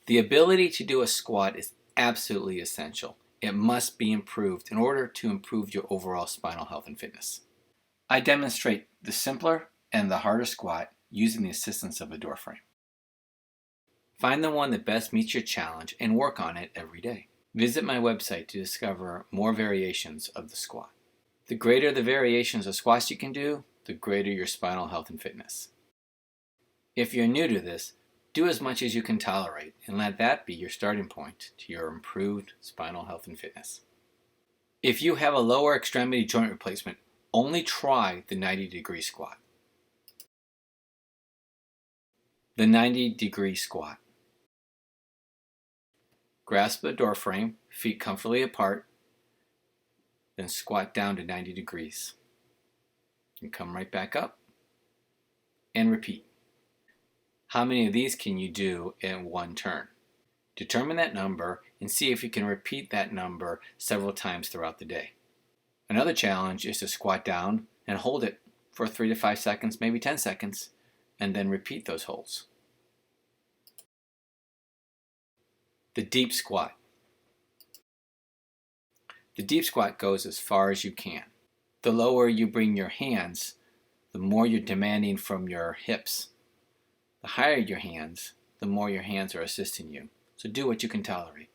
The ability to do a squat is absolutely essential. It must be improved in order to improve your overall spinal health and fitness. I demonstrate the simpler and the harder squat using the assistance of a door frame. Find the one that best meets your challenge and work on it every day. Visit my website to discover more variations of the squat. The greater the variations of squats you can do, the greater your spinal health and fitness. If you're new to this, do as much as you can tolerate and let that be your starting point to your improved spinal health and fitness. If you have a lower extremity joint replacement, only try the 90-degree squat. The 90-degree squat. Grasp the door frame, feet comfortably apart, then squat down to 90 degrees. And come right back up and repeat. How many of these can you do in one turn? Determine that number and see if you can repeat that number several times throughout the day. Another challenge is to squat down and hold it for 3 to 5 seconds, maybe 10 seconds, and then repeat those holds. The deep squat. The deep squat goes as far as you can. The lower you bring your hands, the more you're demanding from your hips. The higher your hands, the more your hands are assisting you. So do what you can tolerate.